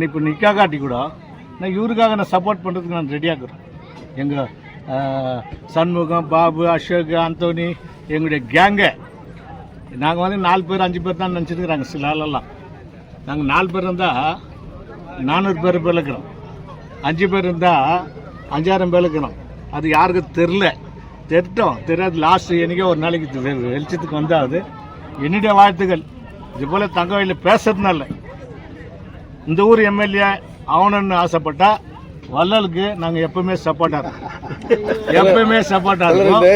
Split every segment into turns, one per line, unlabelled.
இப்போ நிற்காட்டி கூட நான் இவருக்காக நான் சப்போர்ட் பண்ணுறதுக்கு நான் ரெடியாக இருக்கிறேன். எங்கள் சண்முகம், பாபு, அசோக், அந்தோனி, எங்களுடைய கேங்கை நாங்கள் வந்து 4 பேர் 5 பேர் தான் நினச்சிருக்கிறாங்க. சில ஆளெல்லாம் நாங்கள் 4 பேர் இருந்தால் 400 பேர் இருக்கிறோம், 5 பேர் இருந்தால் 5000 பேர் இருக்கிறோம். அது யாருக்கும் தெரியாது. லாஸ்ட்டு என்றைக்கே ஒரு நாளைக்கு வெளிச்சத்துக்கு வந்தால் என்னுடைய வாழ்த்துக்கள். இது போல் தங்கவயலில் பேசுறதுனால இந்த ஊர் எம்எல்ஏ ஆகணும்னு ஆசைப்பட்டா வள்ளலுக்கு நாங்கள் எப்பவுமே சப்போர்ட்டாக இருக்கோம்.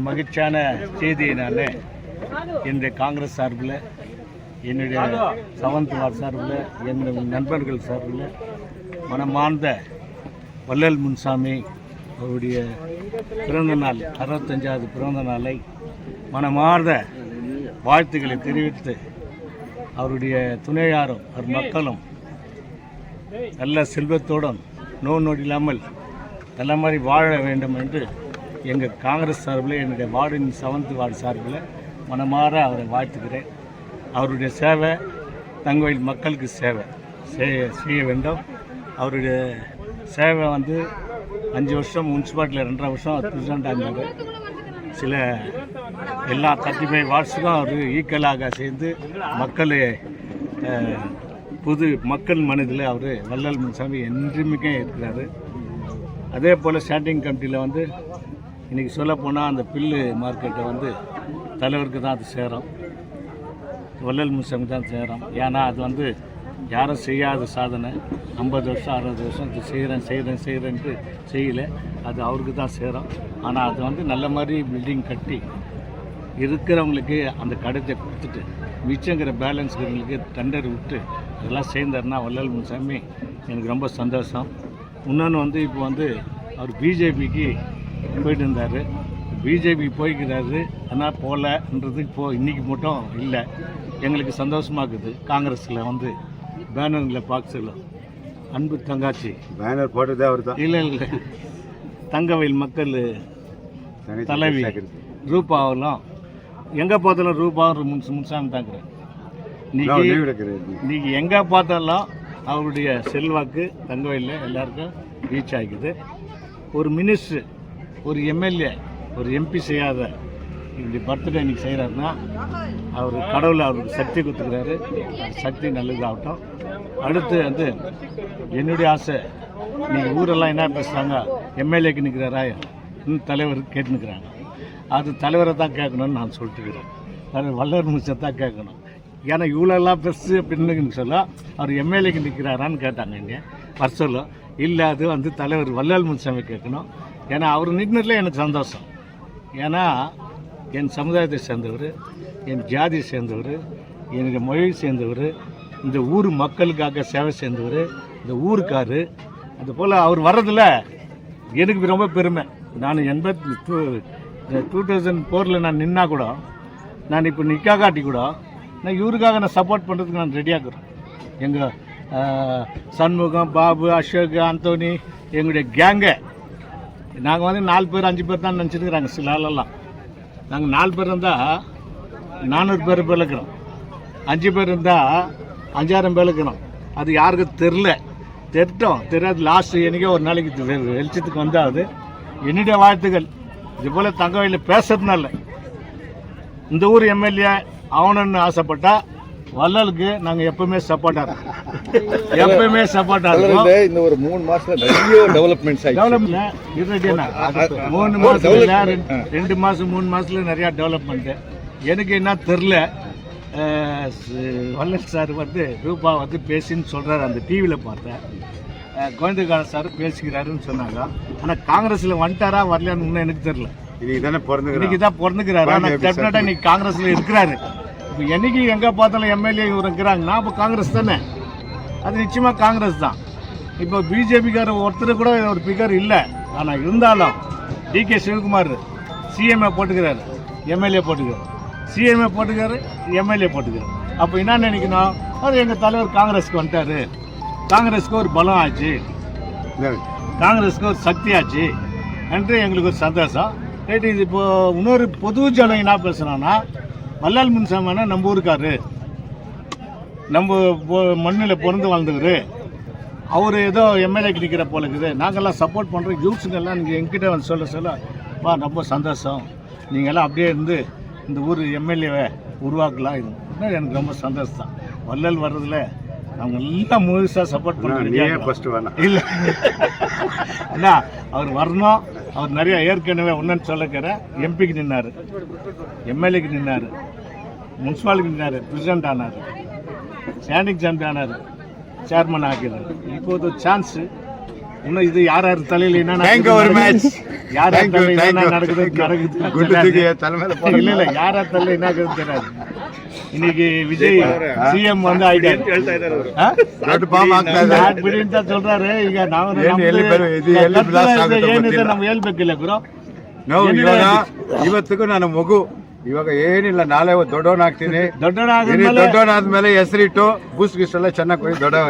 மகிழ்ச்சியான செய்தியை நான் என்னுடைய காங்கிரஸ் சார்பில், என்னுடைய 7th வார்டு சார்பில், எங்கள் நண்பர்கள் சார்பில் மனமார்ந்த வள்ளல் முன்சாமி அவருடைய பிறந்த நாள் 65வது பிறந்த நாளை மனமார்ந்த வாழ்த்துக்களை தெரிவித்து அவருடைய துணையாரும் அவர் மக்களும் நல்ல செல்வத்தோடும் நோய் இல்லாமல் நல்ல மாதிரி வாழ வேண்டும் என்று எங்கள் காங்கிரஸ் சார்பில், என்னுடைய வார்டின் 7th வார்டு சார்பில் மனமாற அவரை வாழ்த்துக்கிறேன். அவருடைய சேவை தங்கவயல் மக்களுக்கு சேவை செய்ய வேண்டும். அவருடைய சேவை 5 வருஷம் முனிசிபாலிட்டியில் 2.5 வருஷம் பிரசிடெண்ட்டாக இருந்தார். சில எல்லா 35 வார்ட்ஸுக்கும் அவர் ஈக்குவலாக சேர்ந்து மக்கள் மனதில் அவர் வள்ளல் முன்சாமி என்றுமே இருக்கிறாரு. அதே போல் ஸ்டாண்டிங் கமிட்டியில் இன்றைக்கி சொல்லப்போனால் அந்த பில்லு மார்க்கெட்டை தலைவருக்கு தான் அது சேரும், வள்ளல் முன்சாமி தான் சேரும். ஏன்னா அது யாரும் செய்யாத சாதனை. 50 வருஷம் 60 வருஷம் செய்கிறேன்ட்டு செய்யலை, அது அவருக்கு தான் சேரும். ஆனால் அது நல்ல மாதிரி பில்டிங் கட்டி இருக்கிறவங்களுக்கு அந்த கடத்தை கொடுத்துட்டு மிச்சங்கிற பேலன்ஸ்கிறவங்களுக்கு டெண்டர் விட்டு அதெல்லாம் சேர்ந்தாருன்னா வள்ளல் முன்சாமி எனக்கு ரொம்ப சந்தோஷம். இன்னொன்று இப்போ அவர் பிஜேபிக்கு போயிட்டு இருந்தார். பிஜேபி போய்க்கிறாரு, ஆனால் போகலன்றதுக்கு இன்றைக்கி மட்டும் இல்லை. எங்களுக்கு சந்தோஷமாக இருக்குது. காங்கிரஸில் பேனரில் பாக்ஸில் அன்பு தங்காச்சி பேனர் போட்டதே அவர் தான். இல்லை தங்கவயல் மக்கள் தலைவி ரூபாவெல்லாம் எங்கே பார்த்தாலும் ரூபாவும் முன்சாமி தாங்கிறேன். இன்னைக்கு எங்கே பார்த்தாலும் அவருடைய செல்வாக்கு தங்கவயலில் எல்லாருக்கும் ரீச் ஆகிக்குது. ஒரு மினிஸ்டர், ஒரு எம்எல்ஏ, ஒரு எம்பி செய்யாத இப்படி பர்த்டே இன்றைக்கி செய்கிறாருன்னா அவர் கடவுளை அவருக்கு சக்தி கொடுத்துக்கிறாரு. சக்தி நல்லதாகட்டும். அடுத்து என்னுடைய ஆசை, நீங்கள் ஊரெல்லாம் என்ன பேசுகிறாங்க, எம்எல்ஏக்கு நிற்கிறாரா தலைவர் கேட்டுனுக்கிறாங்க. அது தலைவரை தான் கேட்கணும்னு நான் சொல்லிட்டுக்கிறேன். வள்ளல் முன்சாமி தான் கேட்கணும். ஏன்னா இவ்வளோலாம் பெருசு அப்படின்னு சொல்ல அவர் எம்எல்ஏக்கு நிற்கிறாரான்னு கேட்டாங்க. இங்கே வர சொல்ல இல்லை, அது தலைவர் வள்ளல் முன்சாமி கேட்கணும். ஏன்னா அவர் நிற்கிறதுல எனக்கு சந்தோஷம். ஏன்னா என் சமுதாயத்தை சேர்ந்தவர், என் ஜாதியை சேர்ந்தவர், என்னுடைய மொழியை சேர்ந்தவர், இந்த ஊர் மக்களுக்காக சேவை சேர்ந்தவர், இந்த ஊருக்காரு. அதுபோல் அவர் வர்றதில் எனக்கு ரொம்ப பெருமை. நான் 2004 நான் நின்னா கூட, நான் இப்போ நிற்காட்டி கூட நான் இவருக்காக நான் சப்போர்ட் பண்ணுறதுக்கு நான் ரெடியாக இருக்கிறேன். எங்கள் சண்முகம், பாபு, அசோக், அந்தோனி, எங்களுடைய கேங்கை நாங்கள் 4 பேர் 5 பேர் தான் நினச்சிருக்கிறாங்க. சில ஆளெல்லாம் நாங்கள் 4 பேர் இருந்தால் 400 பேர் இருக்கிறோம், 5 பேர் இருந்தால் 5000 பேர் இருக்கிறோம். அது யாருக்கும் தெரியாது. லாஸ்ட்டு என்றைக்கே ஒரு நாளைக்கு வெளிச்சத்துக்கு வந்தால் என்னுடைய வாழ்த்துக்கள். இது போல் தங்கவயலில் பேசுறதுனால இந்த ஊர் எம்எல்ஏ ஆகணும்னு ஆசைப்பட்டா வள்ளலுக்கு நாங்க எப்பவுமே சப்போர்ட்டா இருக்கோம். எப்பவுமே சப்போர்ட்டா இருக்கோம்.
இந்த ஒரு 3 மாசத்துல நிறைய டெவலப்மெண்ட்ஸ் ஆயிடுச்சு.
3 மாசத்துல 2 மாசம் 3 மாசத்துல நிறைய டெவலப்மெண்ட். எனக்கு என்ன தெரியல, வள்ளல் சார் வந்து ரூபா வந்து பேசின்னு சொல்றாரு, அந்த டிவியில பார்த்தேன். கோவிந்தகால சார் பேசிக்கிறாருன்னு சொன்னாங்க. ஆனா காங்கிரஸ்ல வந்துட்டாரா வரலையான்னு இன்னும் எனக்கு தெரியல. இன்னைக்கு தான் பிறந்துக்கிறாரு. ஆனா டெஃபினட்டா இன்னைக்கு காங்கிரஸ்ல இருக்கிறாரு. இப்போ என்னைக்கு எங்க பார்த்தாலும் எம்எல்ஏ இவர் இருக்கிறாங்கன்னா அப்போ காங்கிரஸ் தானே, அது நிச்சயமா காங்கிரஸ் தான். இப்போ பிஜேபிக்கார ஒருத்தர் கூட ஒரு பிகர் இல்லை. ஆனா இருந்தாலும் டிகே சிவகுமார் சிஎம்ஏ போட்டுக்கிறாரு, எம்எல்ஏ போட்டுக்கிறாரு, சிஎம்ஏ போட்டுக்கிறாரு, எம்எல்ஏ போட்டுக்கிறாரு. அப்போ என்ன நினைக்கணும், அது எங்க தலைவர் காங்கிரஸ்க்கு வந்துட்டாரு, காங்கிரஸ்க்கு ஒரு பலம் ஆச்சு, காங்கிரஸ்க்கு ஒரு சக்தி ஆச்சு என்று எங்களுக்கு ஒரு சந்தோஷம். ரைட்டு. இது இப்போ இன்னொரு பொது ஜனம் என்ன பேசுகிறோன்னா, வள்ளல் முன்சாமினா நம்ம ஊருக்காரு, நம்ம மண்ணில் பிறந்து வாழ்ந்தவர், அவர் ஏதோ எம்எல்ஏக்கு நிற்கிற போல இருக்குது, நாங்கள்லாம் சப்போர்ட் பண்ணுறோம், யூத்ஸுங்கெல்லாம் நீங்கள் எங்கிட்ட வந்து சொல்ல ரொம்ப சந்தோஷம், நீங்கள்லாம் அப்படியே இருந்து இந்த ஊர் எம்எல்ஏவை உருவாக்கலாம். இது எனக்கு ரொம்ப சந்தோஷம் தான். வள்ளல் வர்றதில் அவங்க எல்லாம் முழுசாக சப்போர்ட் பண்ணுறாங்க. இல்லை என்ன, அவர் வரணும். அவர் நிறைய ஏற்கனவே ஒன்றுன்னு சொல்லிக்கிற எம்பிக்கு நின்னார், எம்எல்ஏக்கு நின்னார், முனிசிபாலிட்டிக்கு நின்னார், பிரசிடென்ட் ஆனார், ஸ்டாண்டிங் சாம்பியன் ஆனார், சேர்மன் ஆக்கிறார். இப்போது சான்ஸ் இன்னும் இது யார் தலையில் என்ன யார் தலையில் என்ன நடக்குது இல்ல யார் தலையில் என்ன தெரியாது. இன்னைக்கு விஜய் சிஎம் வந்து சொல்றாரு. ಈಗ ನಾವು ಏನಿದೆ ನಮ್ಗೆ ಹೇಳ್ಬೇಕಿಲ್ಲ ಗುರು.
ಇವತ್ತಿಗೂ ನನ್ನ ಮಗು ಇವಾಗ ಏನಿಲ್ಲ, ನಾಳೆ ದೊಡ್ಡವನಾಗ್ತೀನಿ, ದೊಡ್ಡವನಾದ್ಮೇಲೆ ಹೆಸರಿಟ್ಟು ಬೂಸ್ ಗಿಸ್ ಎಲ್ಲ ಚೆನ್ನಾಗಿ ದೊಡ್ಡವ.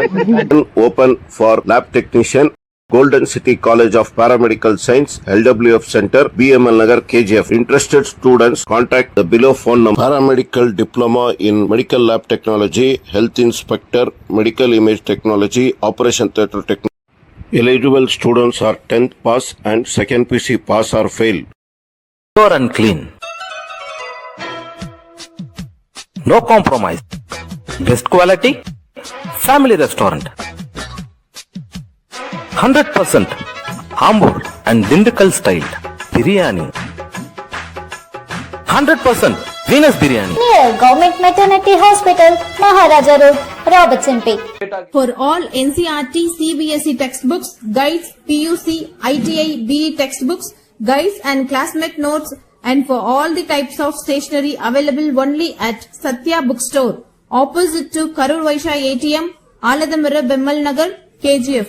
Open for lab technician, Golden City College of Paramedical Science, LWF Center, BML Nagar, KGF. Interested students contact the below phone number. Paramedical Diploma in Medical Lab Technology, Health Inspector, Medical Image Technology, Operation Theatre Technology. Eligible students are 10th pass and 2nd PC pass or fail.
Pure and clean. No compromise. Best quality. Family restaurant. 100% Ambur and Dindigul style biryani. 100% Venus biryani.
Near Government Maternity Hospital, Maharaja Road, Robertson Peak.
For all NCERT, CBSE textbooks, guides, PUC, ITI, BE textbooks, guides and classmate notes, and for all the types of stationery available only at Satya Bookstore, opposite to Karur Vaishya ATM, Aladamira, Bemmal Nagar, KGF.